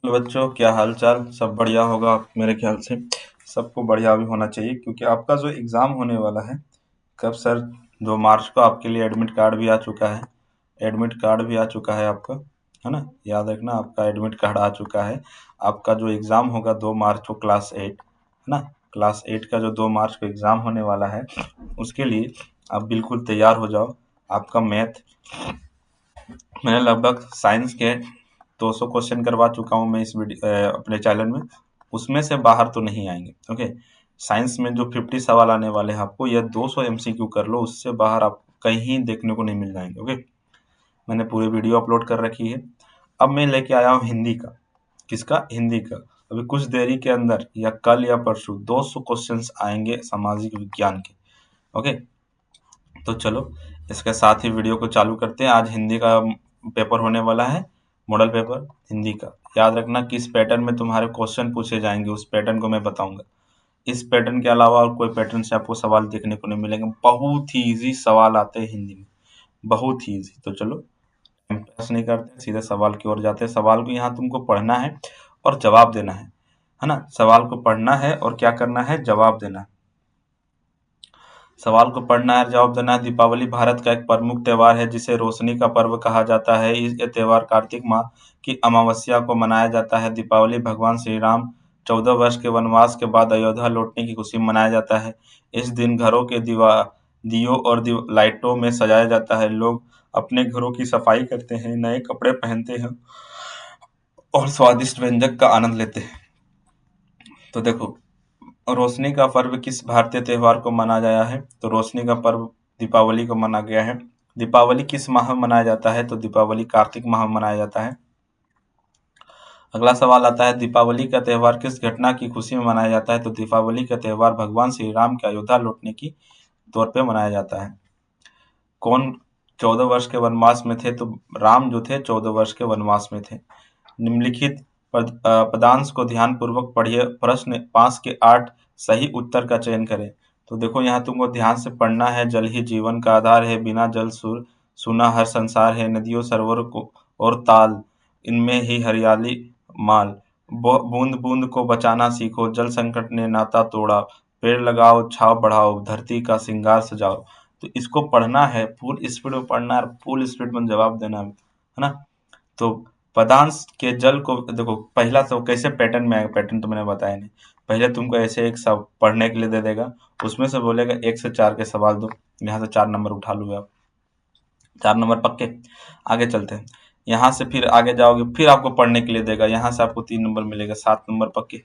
Hello बच्चों, क्या हाल चाल? सब बढ़िया होगा मेरे ख्याल से। सबको बढ़िया भी होना चाहिए क्योंकि आपका जो एग्ज़ाम होने वाला है कब सर? 2 मार्च को आपके लिए एडमिट कार्ड भी आ चुका है। एडमिट कार्ड भी आ चुका है आपका, है ना? याद रखना, आपका एडमिट कार्ड आ चुका है। आपका जो एग्ज़ाम होगा 2 मार्च को क्लास 8, है ना? क्लास 8 का जो 2 मार्च को एग्ज़ाम होने वाला है उसके लिए आप बिल्कुल तैयार हो जाओ। आपका मैथ, मैंने लगभग साइंस के 200 क्वेश्चन करवा चुका हूँ मैं इस अपने चैनल में। उसमें से बाहर तो नहीं आएंगे। ओके, साइंस में जो 50 सवाल आने वाले हैं आपको, यह 200 एमसीक्यू कर लो, उससे बाहर आप कहीं देखने को नहीं मिल जाएंगे। ओके, मैंने पूरी वीडियो अपलोड कर रखी है। अब मैं लेके आया हूँ हिंदी का। किसका? हिंदी का। अभी कुछ देरी के अंदर या कल या परसों 200 क्वेश्चंस आएंगे सामाजिक विज्ञान के। ओके, तो चलो इसके साथ ही वीडियो को चालू करते हैं। आज हिंदी का पेपर होने वाला है, मॉडल पेपर हिंदी का। याद रखना किस पैटर्न में तुम्हारे क्वेश्चन पूछे जाएंगे, उस पैटर्न को मैं बताऊंगा। इस पैटर्न के अलावा और कोई पैटर्न से आपको सवाल देखने को नहीं मिलेंगे। बहुत ही इजी सवाल आते हैं हिंदी में, बहुत ही इजी। तो चलो टाइम पास नहीं करते, सीधे सवाल की ओर जाते हैं। सवाल को यहाँ तुमको पढ़ना है और जवाब देना है ना? सवाल को पढ़ना है और क्या करना है? जवाब देना है। सवाल को पढ़ना है, जवाब देना है। दीपावली भारत का एक प्रमुख त्योहार है जिसे रोशनी का पर्व कहा जाता है। ये त्योहार कार्तिक माह की अमावस्या को मनाया जाता है। दीपावली भगवान श्री राम 14 वर्ष के वनवास के बाद अयोध्या लौटने की खुशी में मनाया जाता है। इस दिन घरों के दियों और लाइटों में सजाया जाता है। लोग अपने घरों की सफाई करते हैं, नए कपड़े पहनते हैं और स्वादिष्ट व्यंजन का आनंद लेते हैं। तो देखो, रोशनी का पर्व किस भारतीय त्योहार को मनाया गया है? तो रोशनी का पर्व दीपावली को मनाया गया है। दीपावली किस माह में मनाया जाता है? तो दीपावली कार्तिक माह में मनाया जाता है। अगला सवाल आता है, दीपावली का त्योहार किस घटना की खुशी में मनाया जाता है? तो दीपावली का त्योहार भगवान श्री राम के अयोध्या लौटने की तौर पे मनाया जाता है। कौन 14 वर्ष के वनवास में थे? तो राम जो थे 14 वर्ष के वनवास में थे। निम्नलिखित पदांश को ध्यानपूर्वक पढ़िए। प्रश्न 5 के 8 सही उत्तर का चयन करें। तो देखो, यहाँ तुमको ध्यान से पढ़ना है। जल ही जीवन का आधार है, बिना जल सूना हर संसार है। नदियों सरोवर को और ताल, इनमें ही हरियाली माल। बूंद बूंद को बचाना सीखो, जल संकट ने नाता तोड़ा। पेड़ लगाओ, छाव बढ़ाओ, धरती का श्रृंगार सजाओ। तो इसको पढ़ना है, फुल स्पीड में पढ़ना है, फुल स्पीड में जवाब देना है ना? तो पदांश के जल को देखो, पहला तो कैसे पैटर्न में आएगा, पैटर्न तो मैंने बताया नहीं। पहले तुमको ऐसे एक सब पढ़ने के लिए दे देगा, उसमें से बोलेगा 1 से 4 के सवाल दो। यहाँ से 4 नंबर उठा लोगे आप, 4 नंबर पक्के। आगे चलते हैं, यहाँ से फिर आगे जाओगे, फिर आपको पढ़ने के लिए देगा। यहाँ से आपको 3 नंबर मिलेगा, 7 नंबर पक्के।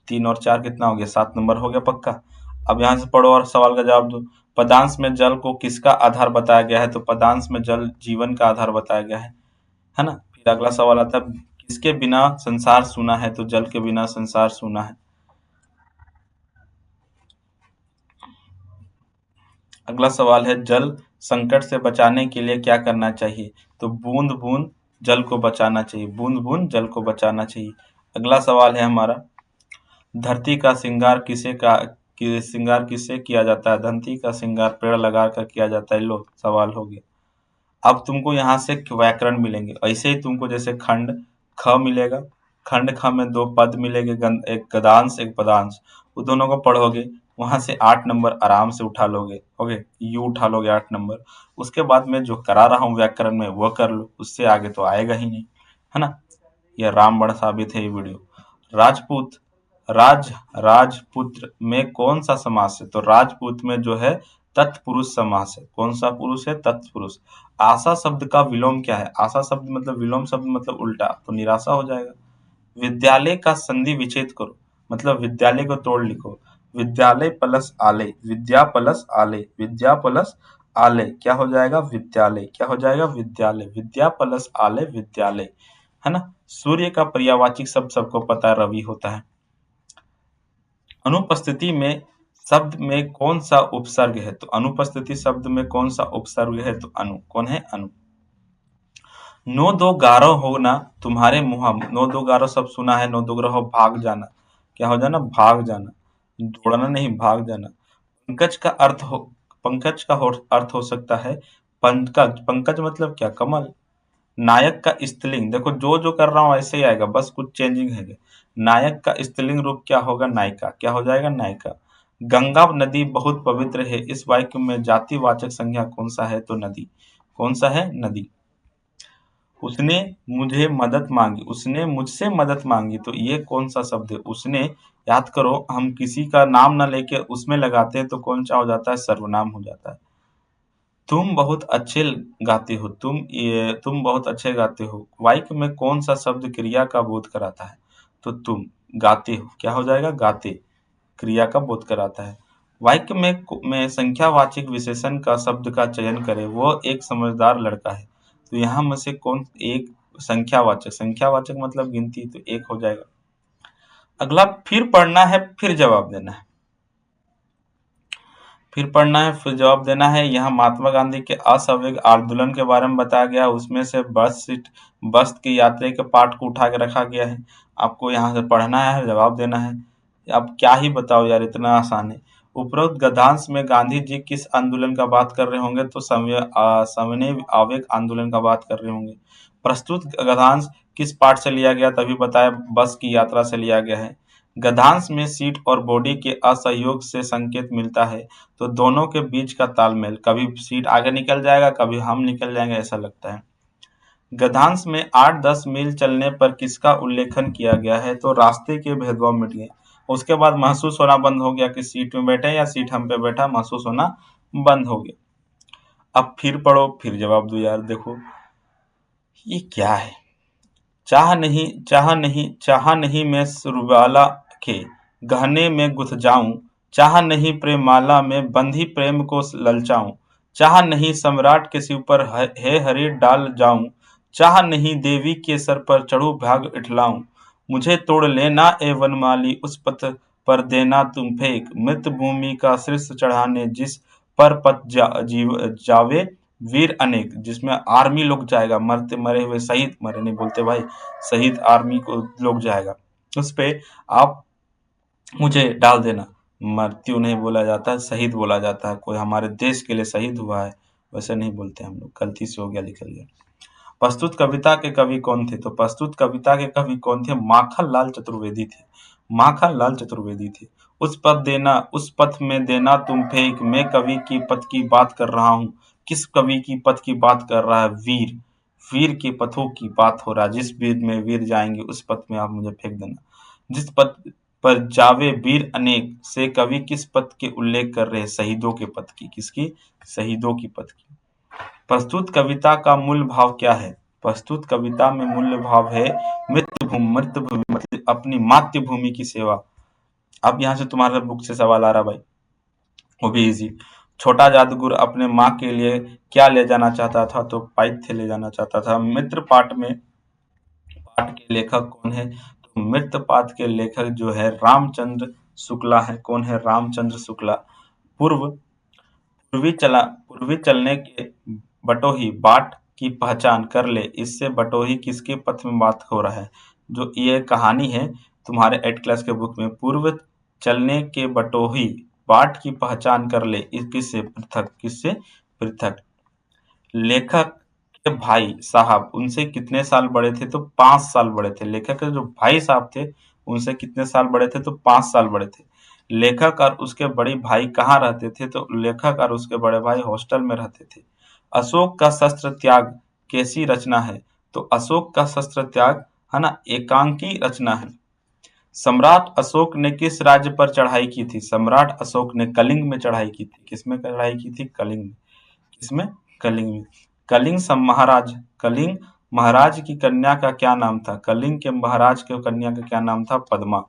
3 और 4 कितना हो गया? 7 नंबर हो गया पक्का। अब यहाँ से पढ़ो और सवाल का जवाब दो। पदांश में जल को किसका आधार बताया गया है? तो पदांश में जल जीवन का आधार बताया गया है ना? फिर अगला सवाल आता है, किसके बिना संसार सूना है? तो जल के बिना संसार सूना है। अगला सवाल है, जल संकट से बचाने के लिए क्या करना चाहिए? तो बूंद बूंद जल को बचाना चाहिए, बूंद बूंद जल को बचाना चाहिए। अगला सवाल है हमारा, धरती का श्रृंगार श्रृंगार किससे किया जाता है? धरती का श्रृंगार पेड़ लगा कर किया जाता है। लो सवाल हो गया। अब तुमको यहाँ से व्याकरण मिलेंगे, ऐसे ही तुमको जैसे खंड ख मिलेगा, खंड ख में 2 पद मिलेंगे, एक गदांश एक पदांश। वो दोनों को पढ़ोगे, वहां से 8 नंबर आराम से उठा लोगे। ओके, यू उठा लोगे 8 नंबर। उसके बाद में जो करा रहा हूँ व्याकरण में वो कर लो, उससे आगे तो आएगा ही नहीं, है ना? यह रामबाण साबित है ये वीडियो। राजपूत, राजपुत्र में कौन सा समास है? तो राजपूत में जो है तत्पुरुष समास है। कौन सा पुरुष है? तत्पुरुष। आशा शब्द का विलोम क्या है? आशा शब्द मतलब विलोम शब्द मतलब उल्टा, तो निराशा हो जाएगा। विद्यालय का संधि विच्छेद करो, मतलब विद्यालय को तोड़ लिखो। विद्यालय प्लस आलय, विद्या प्लस आलय, विद्या प्लस आलय क्या हो जाएगा? विद्यालय। क्या हो जाएगा? विद्यालय। विद्या प्लस आलय विद्यालय, है ना? सूर्य का पर्यायवाची शब्द सबको पता है, रवि होता है। अनुपस्थिति में शब्द में कौन सा उपसर्ग है? तो अनुपस्थिति शब्द में कौन सा उपसर्ग है? तो अनु। कौन है? अनु। नो दो गारो हो ना तुम्हारे मुहा, नो दो गारो सब सुना है। नो दो ग्रहो भाग जाना, क्या हो जाना? भाग जाना, दौड़ना नहीं, भाग जाना। पंकज का अर्थ हो, पंकज का अर्थ हो सकता है पंकज। पंकज मतलब क्या? कमल। नायक का स्त्रीलिंग, देखो जो जो कर रहा हूँ ऐसे ही आएगा, बस कुछ चेंजिंग है। नायक का स्त्रीलिंग रूप क्या होगा? नायिका। क्या हो जाएगा? नायिका। गंगा नदी बहुत पवित्र है, इस वाक्य में जातिवाचक संज्ञा कौन सा है? तो नदी। कौन सा है? नदी। उसने मुझे मदद मांगी, उसने मुझसे मदद मांगी, तो ये कौन सा शब्द है? उसने। याद करो, हम किसी का नाम ना लेके उसमें लगाते हैं तो कौन सा हो जाता है? सर्वनाम हो जाता है। तुम बहुत अच्छे गाते हो, तुम बहुत अच्छे गाते हो, वाक्य में कौन सा शब्द क्रिया का बोध कराता है? तो तुम। गाते हो क्या हो जाएगा? गाते। क्रिया का बोध कराता है। वाक्य में संख्यावाचक विशेषण का शब्द का चयन करें, वो एक समझदार लड़का है, तो यहाँ में से कौन एक? संख्यावाचक। संख्यावाचक मतलब गिनती, तो एक हो जाएगा। अगला, फिर पढ़ना है फिर जवाब देना है। फिर पढ़ना है फिर जवाब देना है। यहाँ महात्मा गांधी के असामयिक आंदोलन के बारे में बताया गया है, उसमें से बस की यात्रा के पाठ को उठा के रखा गया है। आपको यहाँ से पढ़ना है, जवाब देना है। अब क्या ही बताओ यार, इतना आसान है। उपरोक्त गद्यांश में गांधी जी किस आंदोलन का बात कर रहे होंगे? तो सविनय आवेग आंदोलन का बात कर रहे होंगे। प्रस्तुत गद्यांश किस पाठ से लिया गया? तभी बताया, बस की यात्रा से लिया गया है। गद्यांश में सीट और बॉडी के असहयोग से संकेत मिलता है, तो दोनों के बीच का तालमेल, कभी सीट आगे निकल जाएगा, कभी हम निकल जाएंगे, ऐसा लगता है। गद्यांश में 8-10 मील चलने पर किसका उल्लेखन किया गया है? तो रास्ते के भेदभाव मिट गए। उसके बाद महसूस होना बंद हो गया कि सीट में बैठे या सीट हम पे बैठा, महसूस होना बंद हो गया। अब फिर पढ़ो फिर जवाब दो यार। देखो ये क्या है? चाह नहीं मैं सुरबाला के गहने में गुथ जाऊं, चाह नहीं प्रेमाला में बंधी प्रेम को ललचाऊं, चाह नहीं सम्राट के सिर पर है हरी डाल जाऊं, चाह नहीं देवी के सर पर चढ़ू भाग इठलाऊं, मुझे तोड़ लेना ए वनमाली उस पथ पर देना तुम फेंक, मृत भूमि का शीर्ष चढ़ाने जिस पर जावे वीर अनेक, जिसमें आर्मी लोग जाएगा, मरते मरे हुए शहीद, मरे नहीं बोलते भाई, शहीद आर्मी को लोग जाएगा, उस पे आप मुझे डाल देना। मृत्यु नहीं बोला जाता है, शहीद बोला जाता है। कोई हमारे देश के लिए शहीद हुआ है, वैसे नहीं बोलते हम लोग, गलती से हो गया, निकल गया। प्रस्तुत कविता के कवि कौन थे? तो प्रस्तुत कविता के कवि कौन थे? माखन लाल चतुर्वेदी थे। माखन लाल चतुर्वेदी थे। उस पथ में देना तुम फेंक, मैं कवि की पथ की बात कर रहा हूँ। किस कवि की पथ की बात कर रहा है? वीर। वीर के पथों की बात हो रहा है, जिस वीर में वीर जाएंगे उस पथ में आप मुझे फेंक देना। जिस पथ पर जावे वीर अनेक से कवि किस पथ के उल्लेख कर रहे हैं? शहीदों के पथ की। किसकी? शहीदों की पथ की। प्रस्तुत कविता का मूल भाव क्या है? प्रस्तुत कविता में मूल्य भाव है मृत्यभूमि मतलब अपनी मातृभूमि की सेवा। अब यहाँ से तुम्हारे बुक से सवाल आ रहा भाई, वो भी इजी। छोटा जादूगर अपने माँ के लिए क्या ले जाना चाहता था? तो पाइथ्य ले जाना चाहता था। मित्र पाठ के लेखक कौन है? तो मित्र पाठ के लेखक जो है रामचंद्र शुक्ला है। कौन है? रामचंद्र शुक्ला। पूर्व पूर्वी चलने के बटोही बाट की पहचान कर ले, इससे बटोही किसके पथ में बात हो रहा है? जो ये कहानी है तुम्हारे 8 क्लास के बुक में, पूर्व चलने के बटोही बाट की पहचान कर ले, किससे पृथक। लेखक के भाई साहब उनसे कितने साल बड़े थे? तो 5 साल बड़े थे। लेखक के जो भाई साहब थे उनसे कितने साल बड़े थे? तो 5 साल बड़े थे। लेखक और उसके बड़े भाई कहाँ रहते थे? तो लेखक और उसके बड़े भाई हॉस्टल में रहते थे। अशोक का शस्त्र त्याग कैसी रचना है? तो अशोक का शस्त्र त्याग है ना, एकांकी रचना है। सम्राट अशोक ने किस राज्य पर चढ़ाई की थी? सम्राट अशोक ने कलिंग में चढ़ाई की थी। किसमें चढ़ाई की थी? कलिंग में। किसमें? कलिंग में। कलिंग महाराज की कन्या का क्या नाम था? कलिंग के महाराज के कन्या का क्या नाम था? पद्मा।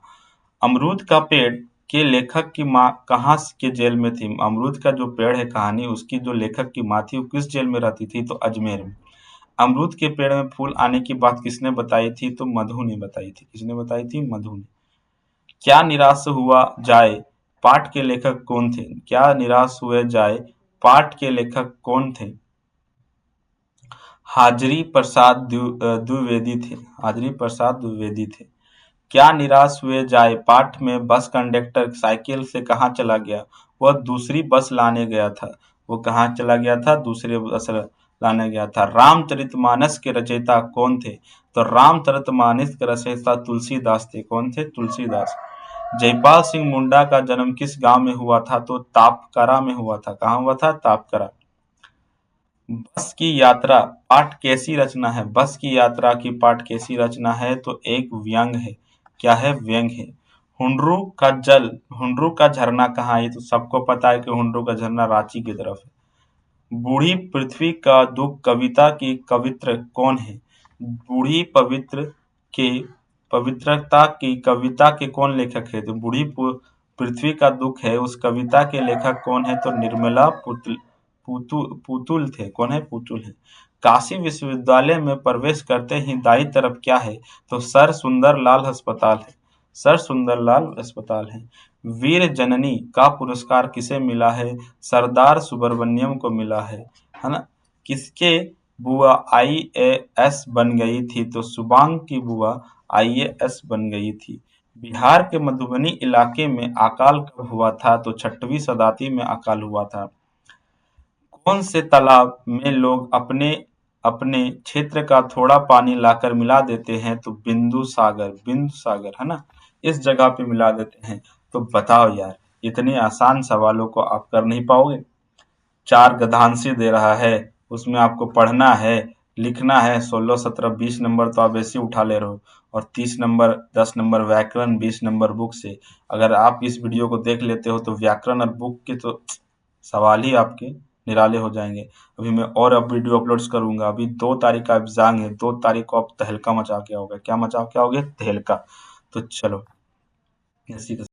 अमरूद का पेड़ के लेखक की माँ कहाँ के जेल में थी? अमरूद का जो पेड़ है कहानी, उसकी जो लेखक की माँ थी वो किस जेल में रहती थी? तो अजमेर में। अमरूद के पेड़ में फूल आने की बात किसने बताई थी? तो मधु ने बताई थी। किसने बताई थी? मधु ने। क्या निराश हुआ जाए पाठ के लेखक कौन थे? क्या निराश हुए जाए पाठ के लेखक कौन थे? हाजरी प्रसाद द्विवेदी थे। हाजरी प्रसाद द्विवेदी थे। क्या निराश हुए जाए पाठ में बस कंडक्टर साइकिल से कहाँ चला गया? वह दूसरी बस लाने गया था। वो कहाँ चला गया था? दूसरे बस लाने गया था। रामचरितमानस के रचयिता कौन थे? तो रामचरितमानस के रचयिता तुलसीदास थे। कौन थे? तुलसीदास। जयपाल सिंह मुंडा का जन्म किस गांव में हुआ था? तो तापकरा में हुआ था। कहाँ हुआ था? तापकरा। बस की यात्रा पाठ कैसी रचना है? बस की यात्रा की पाठ कैसी रचना है? तो एक व्यंग है। क्या है? व्यंग है। हुंडरू का जल, हुंडरू का झरना कहाँ है? ये तो सबको पता है कि हुंडरू का झरना रांची की तरफ है। बूढ़ी पृथ्वी का दुख कविता की कवित्र कौन है? बूढ़ी पवित्र के पवित्रता की कविता के कौन लेखक है? तो बूढ़ी पृथ्वी का दुख है, उस कविता के लेखक कौन है? तो निर्मला पुतुल थे। कौन है? पुतुल है। काशी विश्वविद्यालय में प्रवेश करते ही दाई तरफ क्या है? तो सर सुंदरलाल अस्पताल है। सर सुंदरलाल अस्पताल है। वीर जननी का पुरस्कार किसे मिला है? सरदार सुब्रमण्यम को मिला है ना? किसके बुआ आईएएस बन गई थी? तो सुबांग की बुआ आईएएस बन गई थी। बिहार के मधुबनी इलाके में अकाल कब हुआ था? तो 6वीं शताब्दी में अकाल हुआ था। कौन से तालाब में लोग अपने अपने क्षेत्र का थोड़ा पानी लाकर मिला देते हैं? तो बिंदु सागर। बिंदु सागर है ना, इस जगह पे मिला देते हैं। तो बताओ यार, इतने आसान सवालों को आप कर नहीं पाओगे। 4 गद्यांश दे रहा है, उसमें आपको पढ़ना है, लिखना है। 16 17 20 नंबर तो आप ऐसे ही उठा ले रहे हो, और 30 नंबर 10 नंबर व्याकरण, 20 नंबर बुक से। अगर आप इस वीडियो को देख लेते हो तो व्याकरण और बुक के तो सवाल ही आपके निराले हो जाएंगे। अभी मैं और अब वीडियो अपलोड्स करूंगा। अभी 2 तारीख का एग्जाम है, 2 तारीख को आप तहलका मचा के आओगे। क्या मचा के आओगे? तहलका। तो चलो, इसी के